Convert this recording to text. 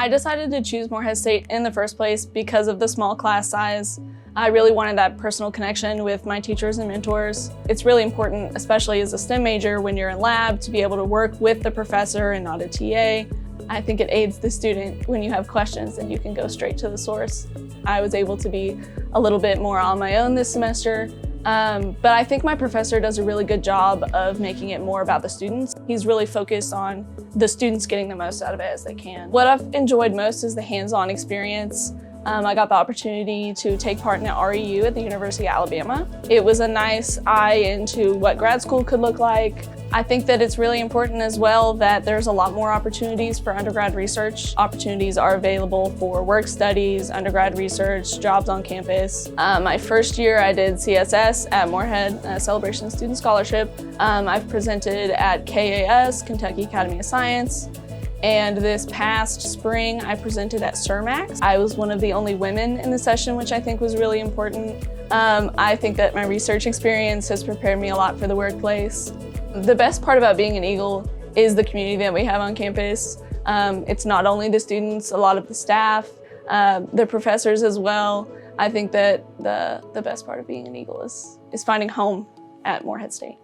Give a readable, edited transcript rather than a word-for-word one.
I decided to choose Morehead State in the first place because of the small class size. I really wanted that personal connection with my teachers and mentors. It's really important, especially as a STEM major, when you're in lab, to be able to work with the professor and not a TA. I think it aids the student when you have questions and you can go straight to the source. I was able to be a little bit more on my own this semester, but I think my professor does a really good job of making it more about the students. He's really focused on the students getting the most out of it as they can. What I've enjoyed most is the hands-on experience. I got the opportunity to take part in an REU at the University of Alabama. It was a nice eye into what grad school could look like. I think that it's really important as well that there's a lot more opportunities for undergrad research. Opportunities are available for work studies, undergrad research, jobs on campus. My first year I did CSS at Morehead, Celebration Student Scholarship. I've presented at KAS, Kentucky Academy of Science. And this past spring, I presented at CERMAX. I was one of the only women in the session, which I think was really important. I think that my research experience has prepared me a lot for the workplace. The best part about being an Eagle is the community that we have on campus. It's not only the students, a lot of the staff, the professors as well. I think that the best part of being an Eagle is finding home at Morehead State.